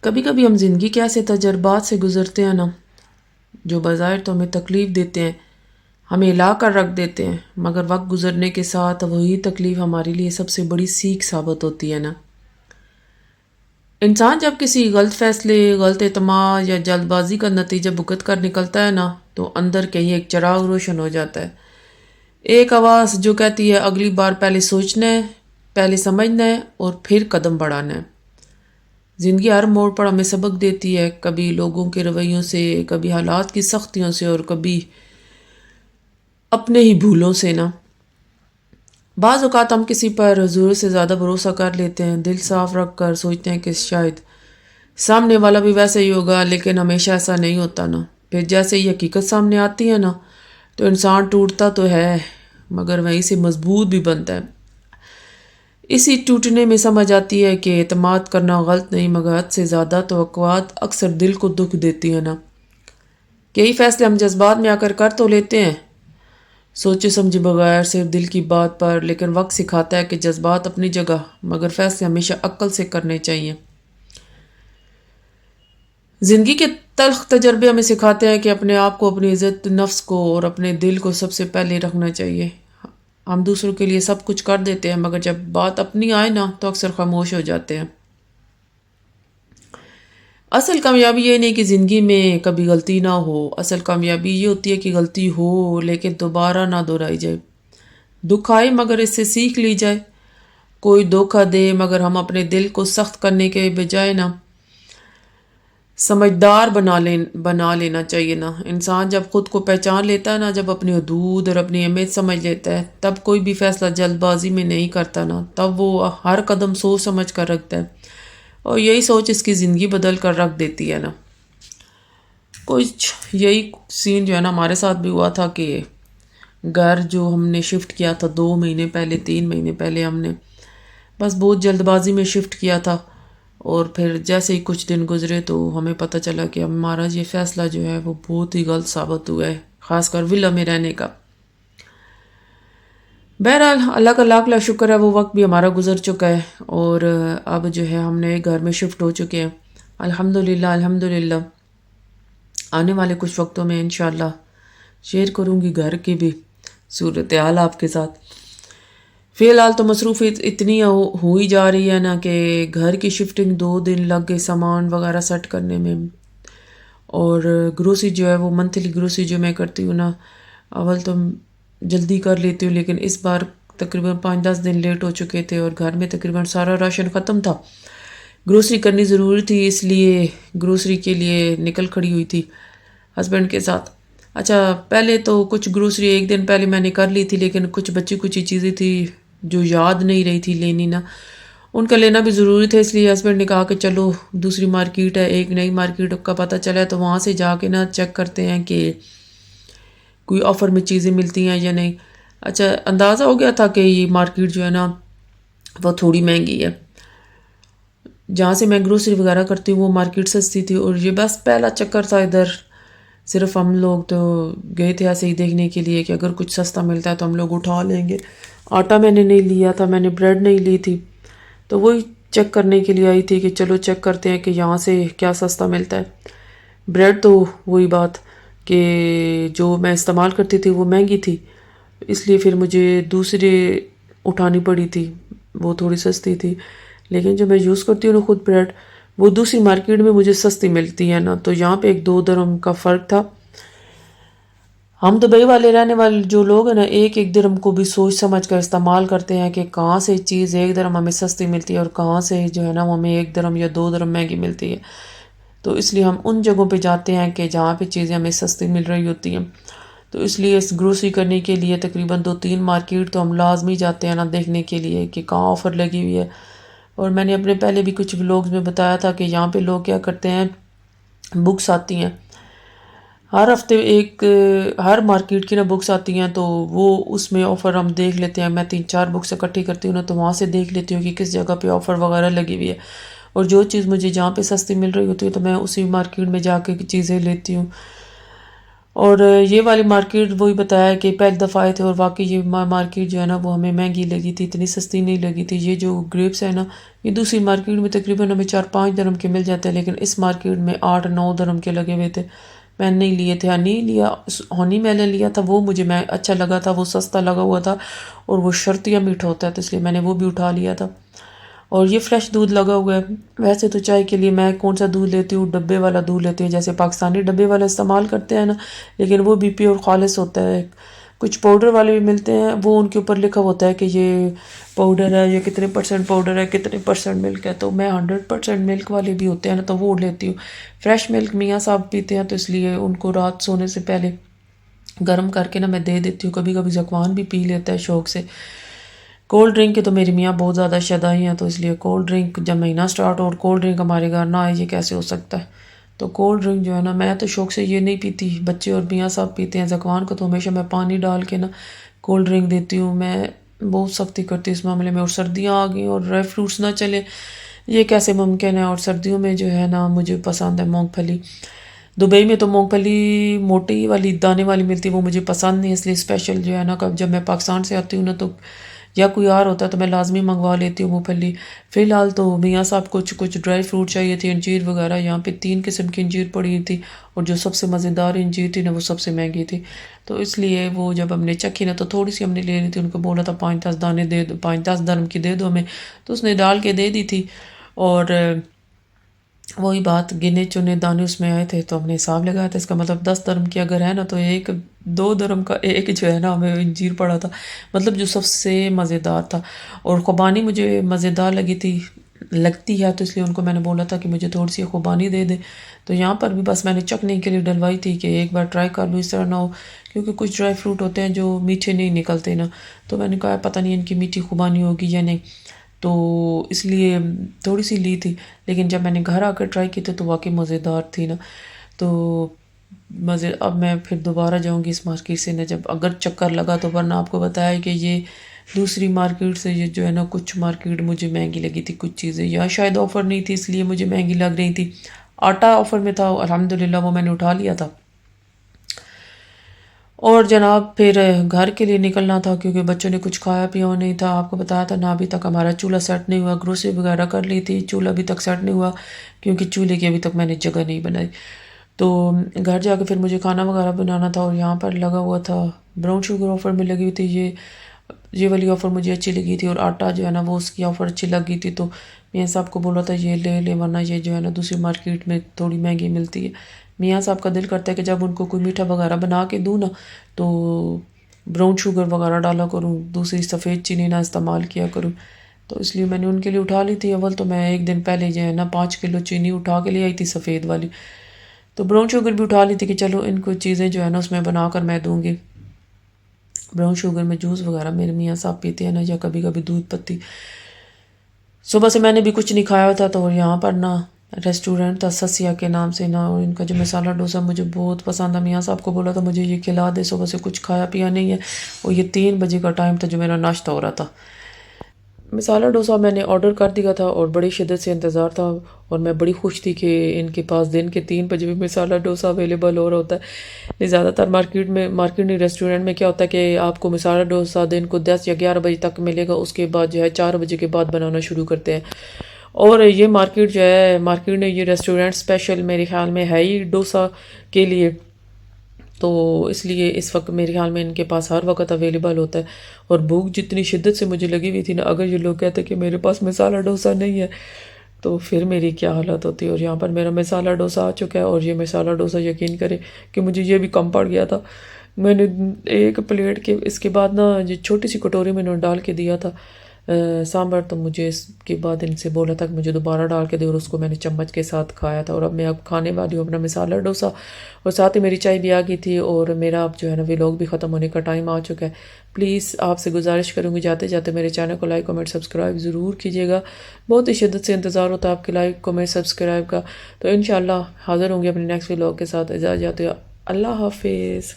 کبھی کبھی ہم زندگی کے ایسے تجربات سے گزرتے ہیں نا جو بظاہر تو ہمیں تکلیف دیتے ہیں، ہمیں ہلا کر رکھ دیتے ہیں، مگر وقت گزرنے کے ساتھ وہی تکلیف ہمارے لیے سب سے بڑی سیکھ ثابت ہوتی ہے نا۔ انسان جب کسی غلط فیصلے، غلط اعتماد یا جلد بازی کا نتیجہ بھگت کر نکلتا ہے نا تو اندر کہیں ایک چراغ روشن ہو جاتا ہے، ایک آواز جو کہتی ہے اگلی بار پہلے سوچنا ہے، پہلے سمجھنا ہے اور پھر قدم بڑھانا ہے۔ زندگی ہر موڑ پر ہمیں سبق دیتی ہے، کبھی لوگوں کے رویوں سے، کبھی حالات کی سختیوں سے اور کبھی اپنے ہی بھولوں سے نا۔ بعض اوقات ہم کسی پر ضرورت سے زیادہ بھروسہ کر لیتے ہیں، دل صاف رکھ کر سوچتے ہیں کہ شاید سامنے والا بھی ویسا ہی ہوگا، لیکن ہمیشہ ایسا نہیں ہوتا نا۔ پھر جیسے ہی حقیقت سامنے آتی ہے نا تو انسان ٹوٹتا تو ہے مگر وہیں سے مضبوط بھی بنتا ہے۔ اسی ٹوٹنے میں سمجھ آتی ہے کہ اعتماد کرنا غلط نہیں مگر حد سے زیادہ توقعات اکثر دل کو دکھ دیتی ہے نا۔ کئی فیصلے ہم جذبات میں آ کر تو لیتے ہیں، سوچے سمجھے بغیر صرف دل کی بات پر، لیکن وقت سکھاتا ہے کہ جذبات اپنی جگہ مگر فیصلے ہمیشہ عقل سے کرنے چاہیے۔ زندگی کے تلخ تجربے ہمیں سکھاتے ہیں کہ اپنے آپ کو، اپنی عزت نفس کو اور اپنے دل کو سب سے پہلے رکھنا چاہیے۔ ہم دوسروں کے لیے سب کچھ کر دیتے ہیں مگر جب بات اپنی آئے نا تو اکثر خاموش ہو جاتے ہیں۔ اصل کامیابی یہ نہیں کہ زندگی میں کبھی غلطی نہ ہو، اصل کامیابی یہ ہوتی ہے کہ غلطی ہو لیکن دوبارہ نہ دہرائی جائے، دکھ آئے مگر اس سے سیکھ لی جائے۔ کوئی دھوکہ دے مگر ہم اپنے دل کو سخت کرنے کے بجائے نا سمجھدار بنا لینا چاہیے نا۔ انسان جب خود کو پہچان لیتا ہے نا، جب اپنی حدود اور اپنی اہمیت سمجھ لیتا ہے، تب کوئی بھی فیصلہ جلد بازی میں نہیں کرتا نا، تب وہ ہر قدم سوچ سمجھ کر رکھتا ہے اور یہی سوچ اس کی زندگی بدل کر رکھ دیتی ہے نا۔ کچھ یہی سین جو ہے نا ہمارے ساتھ بھی ہوا تھا کہ گھر جو ہم نے شفٹ کیا تھا 2 مہینے پہلے، 3 مہینے پہلے ہم نے بس بہت جلد بازی میں شفٹ کیا تھا، اور پھر جیسے ہی کچھ دن گزرے تو ہمیں پتہ چلا کہ ہمارا یہ فیصلہ جو ہے وہ بہت ہی غلط ثابت ہوا ہے، خاص کر ولا میں رہنے کا۔ بہرحال اللہ کا لاکھ لاکھ شکر ہے وہ وقت بھی ہمارا گزر چکا ہے اور اب جو ہے ہم نئے گھر میں شفٹ ہو چکے ہیں، الحمدللہ الحمدللہ۔ آنے والے کچھ وقتوں میں انشاءاللہ شیئر کروں گی گھر کی بھی صورتحال آپ کے ساتھ۔ فی الحال تو مصروفیت اتنی ہو ہی جا رہی ہے نا کہ گھر کی شفٹنگ 2 دن لگ گئے سامان وغیرہ سیٹ کرنے میں، اور گروسری جو ہے وہ منتھلی گروسری جو میں کرتی ہوں نا، اول تو جلدی کر لیتی ہوں لیکن اس بار تقریباً 5-10 دن لیٹ ہو چکے تھے اور گھر میں تقریباً سارا راشن ختم تھا، گروسری کرنی ضروری تھی، اس لیے گروسری کے لیے نکل کھڑی ہوئی تھی ہسبینڈ کے ساتھ۔ اچھا پہلے تو کچھ گروسری 1 دن پہلے میں نے کر لی تھی، لیکن کچھ بچی کچھ چیزیں تھی جو یاد نہیں رہی تھی لینی نا، ان کا لینا بھی ضروری تھا، اس لیے ہسبینڈ نے کہا کہ چلو دوسری مارکیٹ ہے، ایک نئی مارکیٹ کا پتہ چلا ہے تو وہاں سے جا کے نا چیک کرتے ہیں کہ کوئی آفر میں چیزیں ملتی ہیں یا نہیں۔ اچھا اندازہ ہو گیا تھا کہ یہ مارکیٹ جو ہے نا وہ تھوڑی مہنگی ہے، جہاں سے میں گروسری وغیرہ کرتی ہوں وہ مارکیٹ سستی تھی، اور یہ بس پہلا چکر تھا ادھر، صرف ہم لوگ تو گئے تھے ایسے ہی دیکھنے کے لیے کہ اگر کچھ سستا ملتا ہے تو ہم لوگ اٹھا لیں گے۔ آٹا میں نے نہیں لیا تھا، میں نے بریڈ نہیں لی تھی، تو وہی چیک کرنے کے لیے آئی تھی کہ چلو چیک کرتے ہیں کہ یہاں سے کیا سستا ملتا ہے۔ بریڈ تو وہی بات کہ جو میں استعمال کرتی تھی وہ مہنگی تھی، اس لیے پھر مجھے دوسرے اٹھانی پڑی تھی، وہ تھوڑی سستی تھی، لیکن جو میں یوز کرتی ہوں نا خود بریڈ، وہ دوسری مارکیٹ میں مجھے سستی ملتی ہے نا، تو یہاں پہ 1-2 درہم کا فرق تھا۔ ہم دبئی والے رہنے والے جو لوگ ہیں نا 1-1 درہم کو بھی سوچ سمجھ کر استعمال کرتے ہیں کہ کہاں سے چیز 1 درہم ہمیں سستی ملتی ہے اور کہاں سے جو ہے نا وہ ہمیں 1 درہم یا 2 درہم مہنگی ملتی ہے، تو اس لیے ہم ان جگہوں پہ جاتے ہیں کہ جہاں پہ چیزیں ہمیں سستی مل رہی ہوتی ہیں۔ تو اس لیے اس گروسری کرنے کے لیے تقریباً 2-3 مارکیٹ تو ہم لازمی جاتے ہیں نا دیکھنے کے لیے کہ کہاں آفر لگی ہوئی ہے۔ اور میں نے اپنے پہلے بھی کچھ ولاگز میں بتایا تھا کہ یہاں پہ لوگ کیا کرتے ہیں، بکس آتی ہیں ہر ہفتے، ہر مارکیٹ کی نا بکس آتی ہیں، تو وہ اس میں آفر ہم دیکھ لیتے ہیں، میں 3-4 بکس اکٹھی کرتی ہوں نا تو وہاں سے دیکھ لیتی ہوں کہ کس جگہ پہ آفر وغیرہ لگی ہوئی ہے، اور جو چیز مجھے جہاں پہ سستی مل رہی ہوتی ہے تو میں اسی مارکیٹ میں جا کے چیزیں لیتی ہوں۔ اور یہ والی مارکیٹ وہی بتایا کہ پہلی دفعہ آئے تھے اور واقعی یہ مارکیٹ جو ہے نا وہ ہمیں مہنگی لگی تھی، اتنی سستی نہیں لگی تھی. یہ جو گریپس ہے نا یہ دوسری مارکیٹ میں تقریباً ہمیں 4-5 درہم کے مل جاتے ہیں، لیکن اس مارکیٹ میں 8-9 درہم کے لگے ہوئے تھے. میں نے نہیں لیے تھے، نہیں لیا. ہونی میں نے لیا تھا، وہ مجھے اچھا لگا تھا، وہ سستا لگا ہوا تھا اور وہ شرطیہ میٹھا ہوتا ہے، تو اس لیے میں نے وہ بھی اٹھا لیا تھا. اور یہ فریش دودھ لگا ہوا ہے. ویسے تو چائے کے لیے میں کون سا دودھ لیتی ہوں، ڈبے والا دودھ لیتی ہوں، جیسے پاکستانی ڈبے والا استعمال کرتے ہیں نا، لیکن وہ بھی پیور خالص ہوتا ہے. کچھ پاؤڈر والے بھی ملتے ہیں، وہ ان کے اوپر لکھا ہوتا ہے کہ یہ پاؤڈر ہے، یہ کتنے % پاؤڈر ہے، کتنے % ملک ہے. تو میں 100% ملک والے بھی ہوتے ہیں نا تو وہ لیتی ہوں. فریش ملک میاں صاحب پیتے ہیں تو اس لیے ان کو رات سونے سے پہلے گرم کر کے نا میں دے دیتی ہوں. کبھی کبھی زکوان بھی پی لیتا ہے شوق سے. کولڈ ڈرنک کے تو میری میاں بہت زیادہ شدائی ہیں، تو اس لیے کولڈ ڈرنک جب مہینہ سٹارٹ ہو اور کولڈ ڈرنک ہمارے گھر نہ آئے یہ کیسے ہو سکتا ہے. تو کولڈ ڈرنک جو ہے نا میں تو شوق سے یہ نہیں پیتی، بچے اور میاں صاحب پیتے ہیں. زکوان کو تو ہمیشہ میں پانی ڈال کے نا کولڈ ڈرنک دیتی ہوں. میں بہت سختی کرتی اس معاملے میں. اور سردیاں آ گئیں اور ڈرائی فروٹس نہ چلیں یہ کیسے ممکن ہے. اور سردیوں میں جو ہے نا مجھے پسند ہے مونگ پھلی. دبئی میں تو مونگ پھلی موٹی والی دانے والی ملتی، وہ مجھے پسند نہیں، اس لیے اسپیشل جو ہے نا جب میں پاکستان سے آتی ہوں نا تو یا کوئی اور ہوتا ہے تو میں لازمی منگوا لیتی ہوں مونگ پھلی. فی الحال تو میاں صاحب کچھ ڈرائی فروٹ چاہیے تھی، انجیر وغیرہ. یہاں پہ 3 قسم کی انجیر پڑی ہوئی تھی اور جو سب سے مزیدار انجیر تھی نا وہ سب سے مہنگی تھی. تو اس لیے وہ جب ہم نے چکھی نا تو تھوڑی سی ہم نے لے لی تھی. ان کو بولا تھا 5-10 دانے دے دو، 5-10 درہم کی دے دو ہمیں، تو اس نے ڈال کے دے دی تھی. اور وہی بات گنے چنے دانے اس میں آئے تھے تو ہم نے حساب لگایا تھا، اس کا مطلب 10 درہم کی اگر ہے نا تو 2 درہم کا ایک جو ہے نا ہمیں انجیر پڑا تھا، مطلب جو سب سے مزیدار تھا. اور خوبانی مجھے مزیدار لگتی ہے تو اس لیے ان کو میں نے بولا تھا کہ مجھے تھوڑی سی خوبانی دے دے. تو یہاں پر بھی بس میں نے چکھنے کے لیے ڈلوائی تھی کہ ایک بار ٹرائی کر لوں، اس طرح نہ ہو، کیونکہ کچھ ڈرائی فروٹ ہوتے ہیں جو میٹھے نہیں نکلتے نا. تو میں نے کہا پتہ نہیں ان کی میٹھی خوبانی ہوگی یا نہیں، تو اس لیے تھوڑی سی لی تھی. لیکن جب میں نے گھر آ کر ٹرائی کی تھی تو واقعی مزیدار تھی نا. تو اب میں پھر دوبارہ جاؤں گی اس مارکیٹ سے نا جب اگر چکر لگا تو، ورنہ آپ کو بتایا کہ یہ دوسری مارکیٹ سے یہ جو ہے نا کچھ مارکیٹ مجھے مہنگی لگی تھی کچھ چیزیں، یا شاید آفر نہیں تھی اس لیے مجھے مہنگی لگ رہی تھی. آٹا آفر میں تھا الحمدللہ، وہ میں نے اٹھا لیا تھا. اور جناب پھر گھر کے لیے نکلنا تھا کیونکہ بچوں نے کچھ کھایا پیا نہیں تھا. آپ کو بتایا تھا نا ابھی تک ہمارا چولہا سیٹ نہیں ہوا. گروسری وغیرہ کر لی تھی، چولہا ابھی تک سیٹ نہیں ہوا کیونکہ چولہے کی ابھی تک میں نے جگہ نہیں بنائی. تو گھر جا کے پھر مجھے کھانا وغیرہ بنانا تھا. اور یہاں پر لگا ہوا تھا براؤن شوگر آفر میں لگی ہوئی تھی، یہ والی آفر مجھے اچھی لگی تھی. اور آٹا جو ہے نا وہ اس کی آفر اچھی لگی تھی تو میاں صاحب کو بولا تھا یہ لے لے، ورنہ یہ جو ہے نا دوسری مارکیٹ میں تھوڑی مہنگی ملتی ہے. میاں صاحب کا دل کرتا ہے کہ جب ان کو کوئی میٹھا وغیرہ بنا کے دوں نا تو براؤن شوگر وغیرہ ڈالا کروں، دوسری سفید چینی نہ استعمال کیا کروں. تو اس لیے میں نے ان کے لیے اٹھا لی تھی. اول تو میں ایک دن پہلے جو ہے نا 5 کلو چینی اٹھا کے لے آئی تھی سفید والی، تو براؤن شوگر بھی اٹھا لی تھی کہ چلو ان کو چیزیں جو ہے نا اس میں بنا کر میں دوں گی. براؤن شوگر میں جوس وغیرہ میرے میاں صاحب پیتے ہیں نا، یا کبھی کبھی دودھ پتی. صبح سے میں نے بھی کچھ نہیں کھایا تھا تو یہاں پر نا ریسٹورنٹ تھا سسیا کے نام سے نا، اور ان کا جو مسالہ ڈوسا مجھے بہت پسند ہے. میاں صاحب کو بولا تھا مجھے یہ کھلا دے، صبح سے کچھ کھایا پیا نہیں ہے. اور یہ 3 بجے کا ٹائم تھا جو میرا ناشتہ ہو رہا تھا. مسالہ ڈوسا میں نے آرڈر کر دیا تھا اور بڑی شدت سے انتظار تھا، اور میں بڑی خوش تھی کہ ان کے پاس دن کے 3 بجے بھی مسالہ ڈوسا اویلیبل ہو رہا ہوتا ہے. زیادہ تر مارکیٹ نہیں ریسٹورنٹ میں کیا ہوتا ہے کہ آپ کو مسالہ ڈوسا دن کو 10 یا 11 بجے تک ملے گا، اس کے بعد جو ہے 4 بجے کے بعد بنانا شروع کرتے ہیں. اور یہ مارکیٹ نے یہ ریسٹورنٹ اسپیشل میرے خیال میں ہے ہی ڈوسا کے لیے، تو اس لیے اس وقت میرے خیال میں ان کے پاس ہر وقت اویلیبل ہوتا ہے. اور بھوک جتنی شدت سے مجھے لگی ہوئی تھی نا، اگر یہ لوگ کہتے کہ میرے پاس مسالہ ڈوسا نہیں ہے تو پھر میری کیا حالت ہوتی. اور یہاں پر میرا مسالہ ڈوسا آ چکا ہے، اور یہ مسالہ ڈوسا یقین کرے کہ مجھے یہ بھی کم پڑ گیا تھا. میں نے ایک پلیٹ کے اس کے بعد نا جو چھوٹی سی کٹوری میں نے ڈال کے دیا تھا سامبر، تو مجھے اس کے بعد ان سے بولا تھا کہ مجھے دوبارہ ڈال کے دے، اور اس کو میں نے چمچ کے ساتھ کھایا تھا. اور اب میں کھانے والی ہوں اپنا مسالہ ڈوسا، اور ساتھ ہی میری چائے بھی آ گئی تھی. اور میرا اب جو ہے نا ولاگ بھی ختم ہونے کا ٹائم آ چکا ہے. پلیز آپ سے گزارش کروں گی جاتے جاتے میرے چینل کو لائک کمنٹ سبسکرائب ضرور کیجیے گا. بہت ہی شدت سے انتظار ہوتا ہے آپ کے لائک کمنٹ سبسکرائب کا. تو انشاءاللہ حاضر ہوں گے اپنے نیکسٹ ولاگ کے ساتھ. اجازت چاہتے ہو، اللہ حافظ.